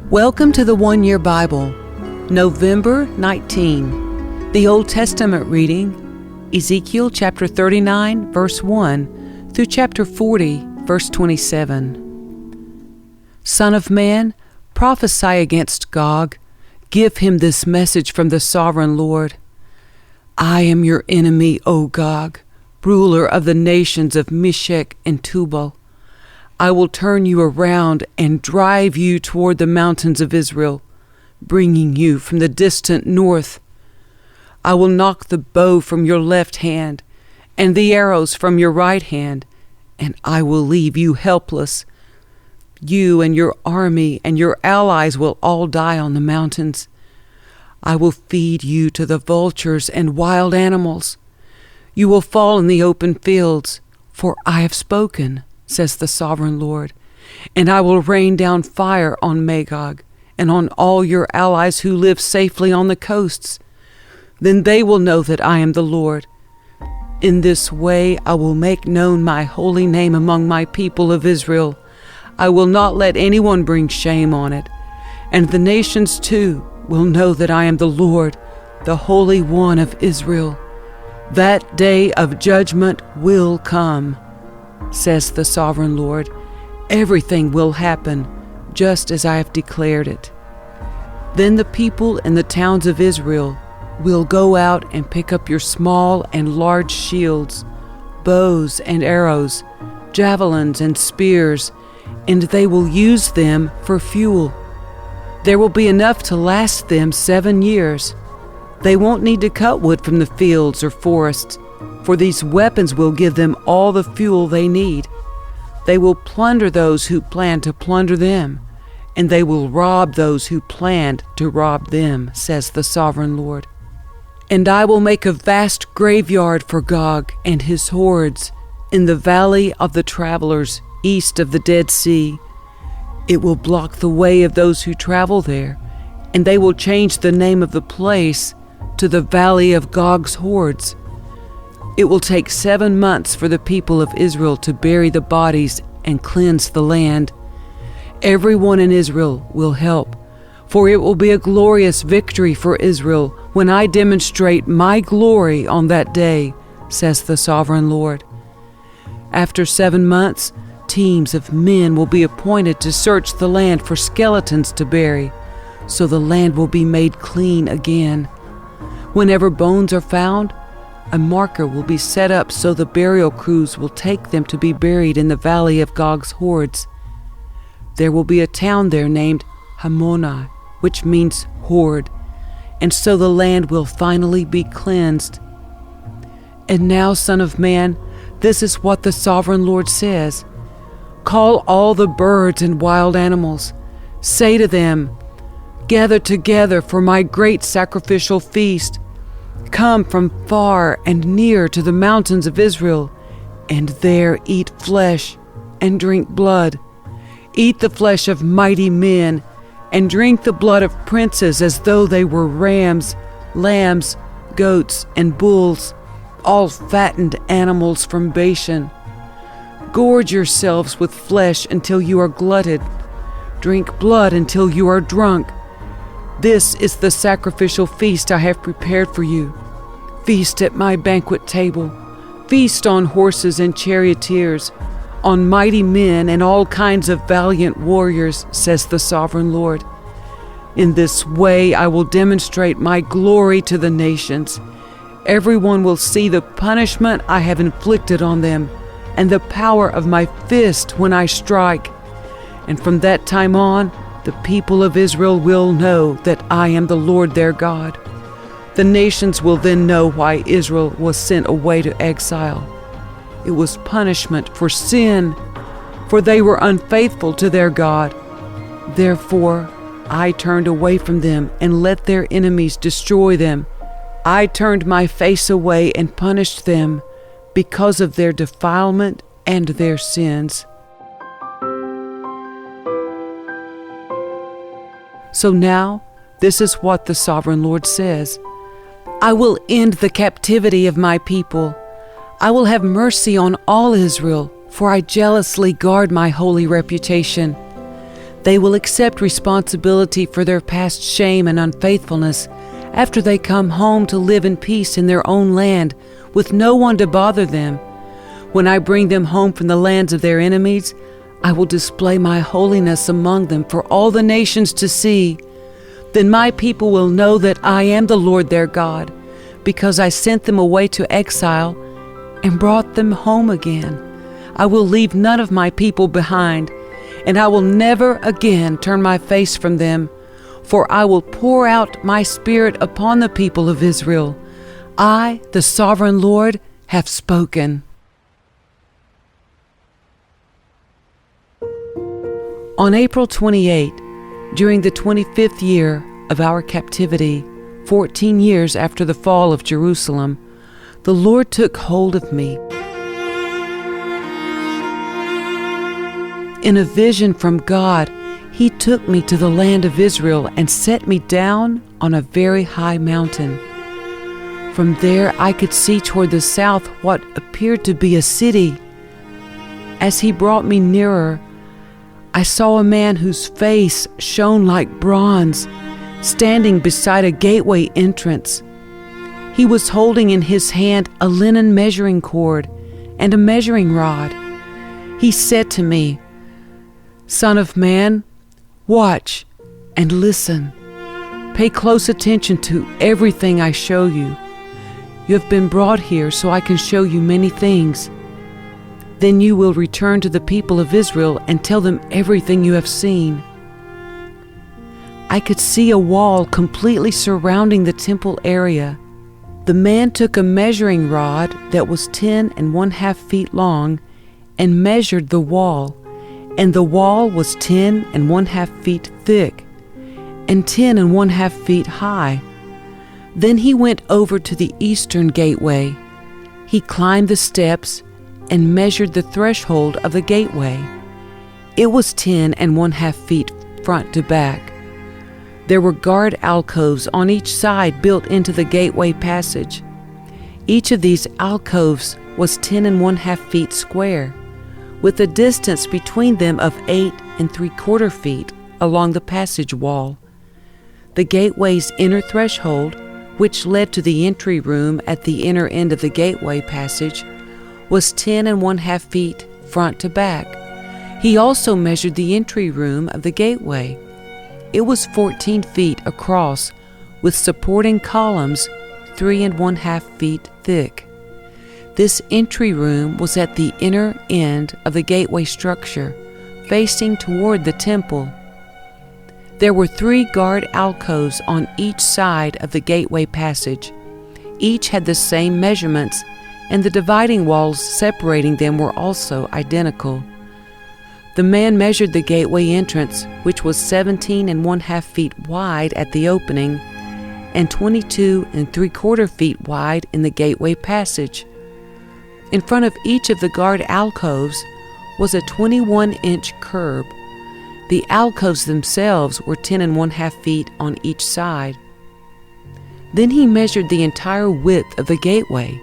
Welcome to the One Year Bible, November 19. The Old Testament reading, Ezekiel chapter 39, verse 1 through chapter 40, verse 27. Son of man, prophesy against Gog. Give him this message from the sovereign Lord. I am your enemy, O Gog, ruler of the nations of Meshech and Tubal. I will turn you around and drive you toward the mountains of Israel, bringing you from the distant north. I will knock the bow from your left hand and the arrows from your right hand, and I will leave you helpless. You and your army and your allies will all die on the mountains. I will feed you to the vultures and wild animals. You will fall in the open fields, for I have spoken, says the sovereign Lord, and I will rain down fire on Magog and on all your allies who live safely on the coasts. Then they will know that I am the Lord. In this way I will make known my holy name among my people of Israel. I will not let anyone bring shame on it, and the nations too will know that I am the Lord, the Holy One of Israel. That day of judgment will come, says the sovereign Lord. Everything will happen just as I have declared it. Then the people in the towns of Israel will go out and pick up your small and large shields, bows and arrows, javelins and spears, and they will use them for fuel. There will be enough to last them 7 years. They won't need to cut wood from the fields or forests, for these weapons will give them all the fuel they need. They will plunder those who plan to plunder them, and they will rob those who planned to rob them, says the sovereign Lord. And I will make a vast graveyard for Gog and his hordes in the valley of the travelers east of the Dead Sea. It will block the way of those who travel there, and they will change the name of the place to the Valley of Gog's Hordes. It will take 7 months for the people of Israel to bury the bodies and cleanse the land. Everyone in Israel will help, for it will be a glorious victory for Israel when I demonstrate my glory on that day, says the sovereign Lord. After 7 months, teams of men will be appointed to search the land for skeletons to bury, so the land will be made clean again. Whenever bones are found, a marker will be set up so the burial crews will take them to be buried in the valley of Gog's hordes. There will be a town there named Hamonai, which means horde, and so the land will finally be cleansed. And now, Son of man, this is what the sovereign Lord says. Call all the birds and wild animals. Say to them, gather together for my great sacrificial feast. Come from far and near to the mountains of Israel, and there eat flesh and drink blood. Eat the flesh of mighty men, and drink the blood of princes as though they were rams, lambs, goats, and bulls, all fattened animals from Bashan. Gorge yourselves with flesh until you are glutted. Drink blood until you are drunk. This is the sacrificial feast I have prepared for you. Feast at my banquet table. Feast on horses and charioteers, on mighty men and all kinds of valiant warriors, says the sovereign Lord. In this way I will demonstrate my glory to the nations. Everyone will see the punishment I have inflicted on them, and the power of my fist when I strike. And from that time on, the people of Israel will know that I am the Lord their God. The nations will then know why Israel was sent away to exile. It was punishment for sin, for they were unfaithful to their God. Therefore, I turned away from them and let their enemies destroy them. I turned my face away and punished them because of their defilement and their sins. So now, this is what the sovereign Lord says. I will end the captivity of my people. I will have mercy on all Israel, for I jealously guard my holy reputation. They will accept responsibility for their past shame and unfaithfulness after they come home to live in peace in their own land, with no one to bother them. When I bring them home from the lands of their enemies, I will display my holiness among them for all the nations to see. Then my people will know that I am the Lord their God, because I sent them away to exile and brought them home again. I will leave none of my people behind, and I will never again turn my face from them, for I will pour out my Spirit upon the people of Israel. I, the sovereign Lord, have spoken. On April 28, during the 25th year of our captivity, 14 years after the fall of Jerusalem, the Lord took hold of me. In a vision from God, He took me to the land of Israel and set me down on a very high mountain. From there I could see toward the south what appeared to be a city. As He brought me nearer, I saw a man whose face shone like bronze, standing beside a gateway entrance. He was holding in his hand a linen measuring cord and a measuring rod. He said to me, "Son of man, watch and listen. Pay close attention to everything I show you. You have been brought here so I can show you many things. Then you will return to the people of Israel and tell them everything you have seen." I could see a wall completely surrounding the temple area. The man took a measuring rod that was 10½ feet long and measured the wall, and the wall was 10½ feet thick and 10½ feet high. Then he went over to the eastern gateway. He climbed the steps and measured the threshold of the gateway. It was 10½ feet front to back. There were guard alcoves on each side built into the gateway passage. Each of these alcoves was 10½ feet square, with a distance between them of 8¾ feet along the passage wall. The gateway's inner threshold, which led to the entry room at the inner end of the gateway passage, was 10½ feet front to back. He also measured the entry room of the gateway. It was 14 feet across, with supporting columns 3½ feet thick. This entry room was at the inner end of the gateway structure, facing toward the temple. There were 3 guard alcoves on each side of the gateway passage. Each had the same measurements, and the dividing walls separating them were also identical. The man measured the gateway entrance, which was 17½ feet wide at the opening and 22¾ feet wide in the gateway passage. In front of each of the guard alcoves was a 21-inch curb. The alcoves themselves were 10½ feet on each side. Then he measured the entire width of the gateway,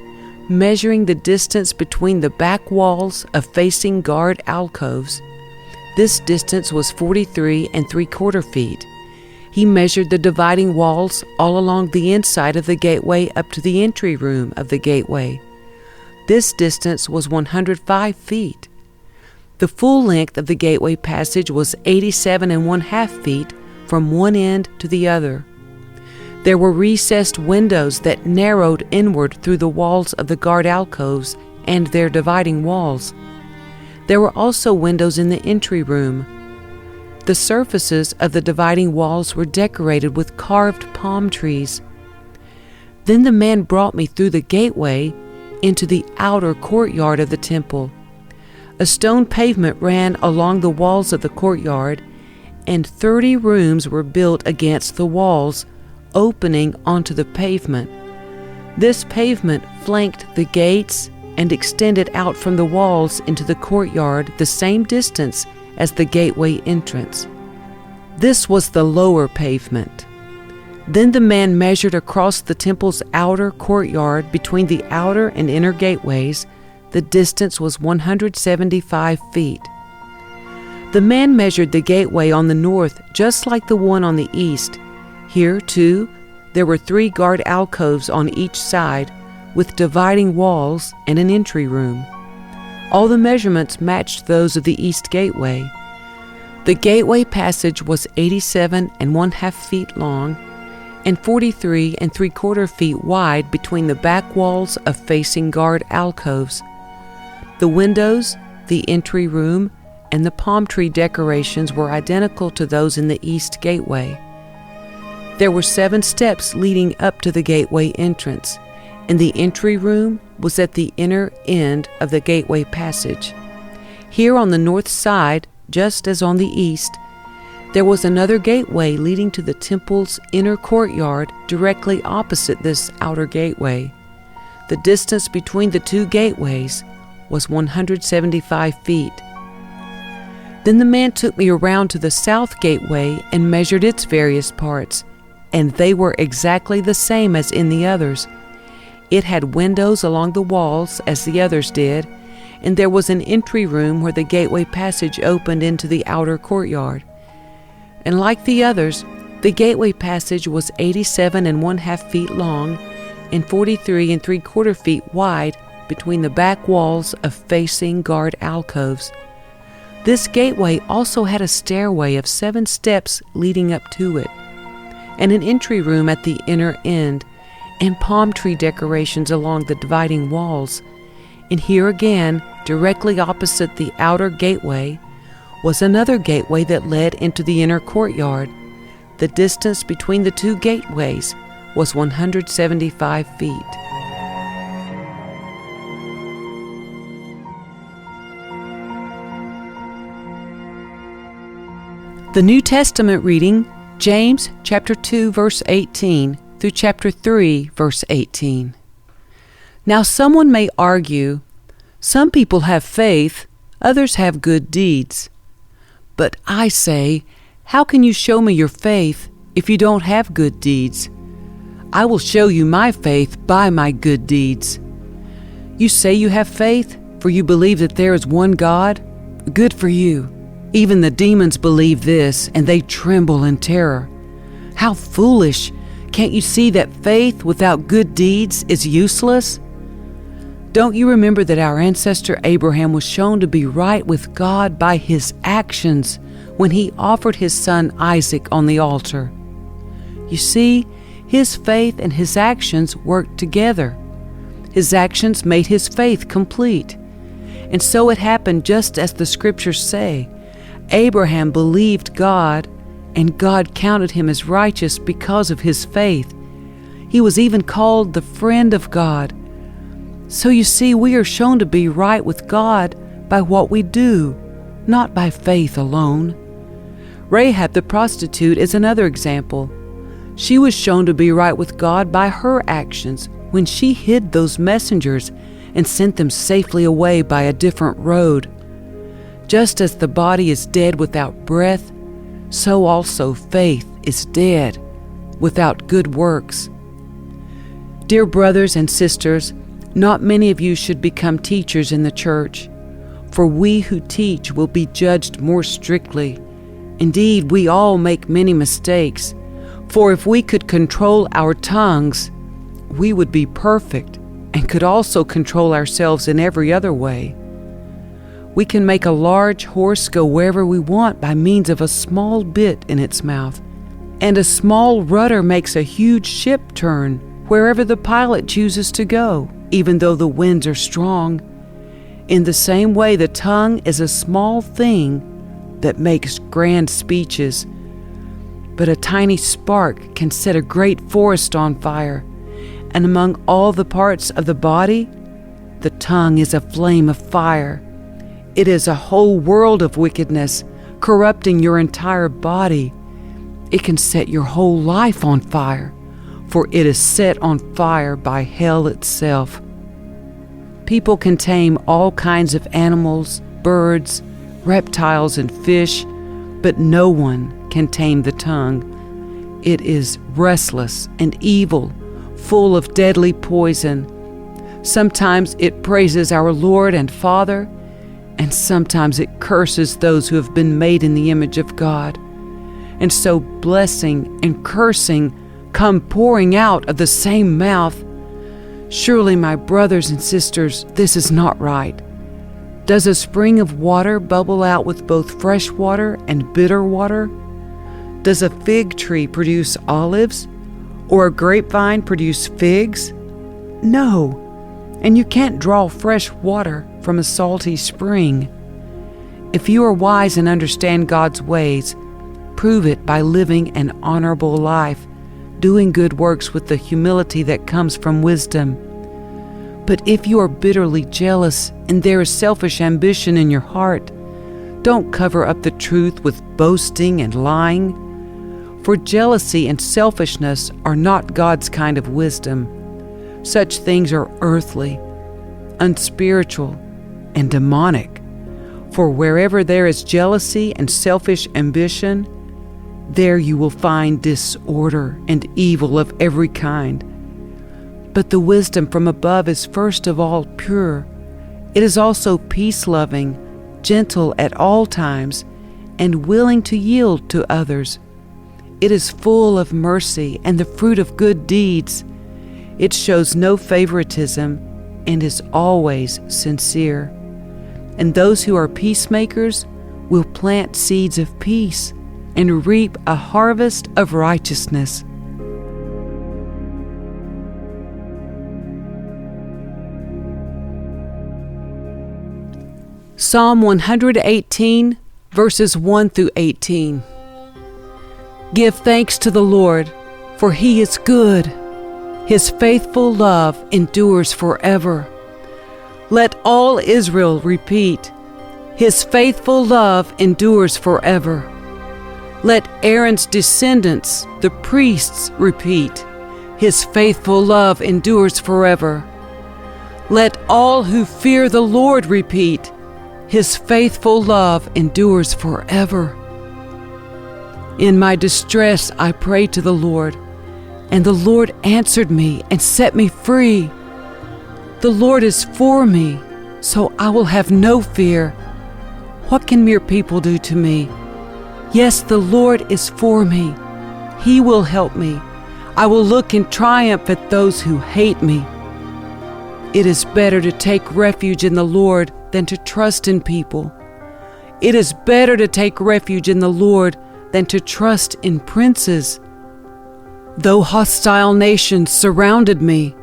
measuring the distance between the back walls of facing guard alcoves. This distance was 43¾ feet. He measured the dividing walls all along the inside of the gateway up to the entry room of the gateway. This distance was 105 feet. The full length of the gateway passage was 87½ feet from one end to the other. There were recessed windows that narrowed inward through the walls of the guard alcoves and their dividing walls. There were also windows in the entry room. The surfaces of the dividing walls were decorated with carved palm trees. Then the man brought me through the gateway into the outer courtyard of the temple. A stone pavement ran along the walls of the courtyard, and 30 rooms were built against the walls, opening onto the pavement. This pavement flanked the gates and extended out from the walls into the courtyard the same distance as the gateway entrance. This was the lower pavement. Then the man measured across the temple's outer courtyard between the outer and inner gateways. The distance was 175 feet. The man measured the gateway on the north just like the one on the east. Here, too, there were 3 guard alcoves on each side with dividing walls and an entry room. All the measurements matched those of the east gateway. The gateway passage was 87 1/2 feet long and 43 3/4 feet wide between the back walls of facing guard alcoves. The windows, the entry room, and the palm tree decorations were identical to those in the east gateway. There were 7 steps leading up to the gateway entrance, and the entry room was at the inner end of the gateway passage. Here on the north side, just as on the east, there was another gateway leading to the temple's inner courtyard directly opposite this outer gateway. The distance between the 2 gateways was 175 feet. Then the man took me around to the south gateway and measured its various parts, and they were exactly the same as in the others. It had windows along the walls as the others did, and there was an entry room where the gateway passage opened into the outer courtyard. And like the others, the gateway passage was 87 1/2 feet long and 43 3/4 feet wide between the back walls of facing guard alcoves. This gateway also had a stairway of 7 steps leading up to it, and an entry room at the inner end, and palm tree decorations along the dividing walls. And here again, directly opposite the outer gateway, was another gateway that led into the inner courtyard. The distance between the 2 gateways was 175 feet. The New Testament reading, James chapter 2 verse 18 through chapter 3 verse 18. Now someone may argue, some people have faith, others have good deeds. But I say, how can you show me your faith if you don't have good deeds? I will show you my faith by my good deeds. You say you have faith, for you believe that there is one God? Good for you. Even the demons believe this, and they tremble in terror. How foolish! Can't you see that faith without good deeds is useless? Don't you remember that our ancestor Abraham was shown to be right with God by his actions when he offered his son Isaac on the altar? You see, his faith and his actions worked together. His actions made his faith complete. And so it happened just as the scriptures say. Abraham believed God, and God counted him as righteous because of his faith. He was even called the friend of God. So you see, we are shown to be right with God by what we do, not by faith alone. Rahab the prostitute is another example. She was shown to be right with God by her actions when she hid those messengers and sent them safely away by a different road. Just as the body is dead without breath, so also faith is dead without good works. Dear brothers and sisters, not many of you should become teachers in the church, for we who teach will be judged more strictly. Indeed, we all make many mistakes, for if we could control our tongues, we would be perfect and could also control ourselves in every other way. We can make a large horse go wherever we want by means of a small bit in its mouth, and a small rudder makes a huge ship turn wherever the pilot chooses to go, even though the winds are strong. In the same way, the tongue is a small thing that makes grand speeches, but a tiny spark can set a great forest on fire. And among all the parts of the body, the tongue is a flame of fire. It is a whole world of wickedness, corrupting your entire body. It can set your whole life on fire, for it is set on fire by hell itself. People can tame all kinds of animals, birds, reptiles, and fish, but no one can tame the tongue. it is restless and evil, full of deadly poison. Sometimes it praises our Lord and Father, and sometimes it curses those who have been made in the image of God. And so blessing and cursing come pouring out of the same mouth. Surely, my brothers and sisters, this is not right. Does a spring of water bubble out with both fresh water and bitter water? Does a fig tree produce olives, or a grapevine produce figs? No, and you can't draw fresh water from a salty spring. If you are wise and understand God's ways, prove it by living an honorable life, doing good works with the humility that comes from wisdom. But if you are bitterly jealous and there is selfish ambition in your heart, don't cover up the truth with boasting and lying. For jealousy and selfishness are not God's kind of wisdom. Such things are earthly, unspiritual, and demonic. For wherever there is jealousy and selfish ambition, there you will find disorder and evil of every kind. But the wisdom from above is first of all pure. It is also peace-loving, gentle at all times, and willing to yield to others. It is full of mercy and the fruit of good deeds. It shows no favoritism and is always sincere. And those who are peacemakers will plant seeds of peace and reap a harvest of righteousness. Psalm 118, verses 1 through 18. Give thanks to the Lord, for He is good. His faithful love endures forever. Let all Israel repeat, His faithful love endures forever. Let Aaron's descendants, the priests, repeat, His faithful love endures forever. Let all who fear the Lord repeat, His faithful love endures forever. In my distress I prayed to the Lord, and the Lord answered me and set me free. The Lord is for me, so I will have no fear. What can mere people do to me? Yes, the Lord is for me. He will help me. I will look in triumph at those who hate me. It is better to take refuge in the Lord than to trust in people. It is better to take refuge in the Lord than to trust in princes. Though hostile nations surrounded me,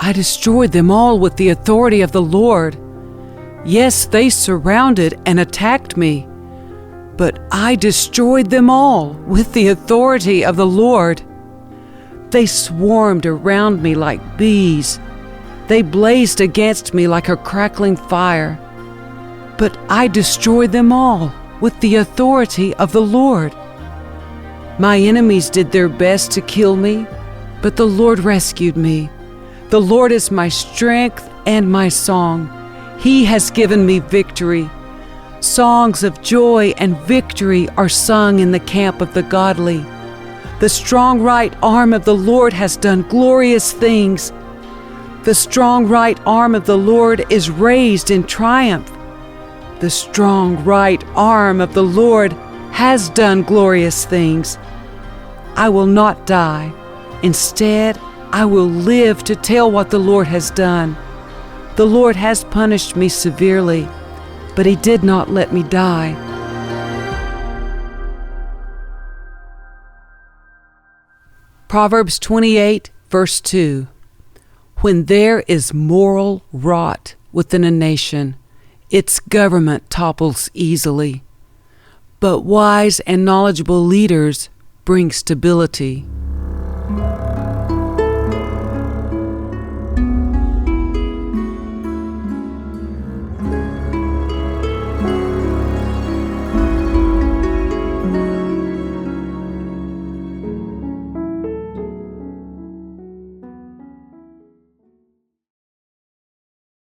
I destroyed them all with the authority of the Lord. Yes, they surrounded and attacked me, but I destroyed them all with the authority of the Lord. They swarmed around me like bees. They blazed against me like a crackling fire, but I destroyed them all with the authority of the Lord. My enemies did their best to kill me, but the Lord rescued me. The Lord is my strength and my song. He has given me victory. Songs of joy and victory are sung in the camp of the godly. The strong right arm of the Lord has done glorious things. The strong right arm of the Lord is raised in triumph. The strong right arm of the Lord has done glorious things. I will not die. Instead, I will live to tell what the Lord has done. The Lord has punished me severely, but He did not let me die. Proverbs 28, verse 2. When there is moral rot within a nation, its government topples easily, but wise and knowledgeable leaders bring stability.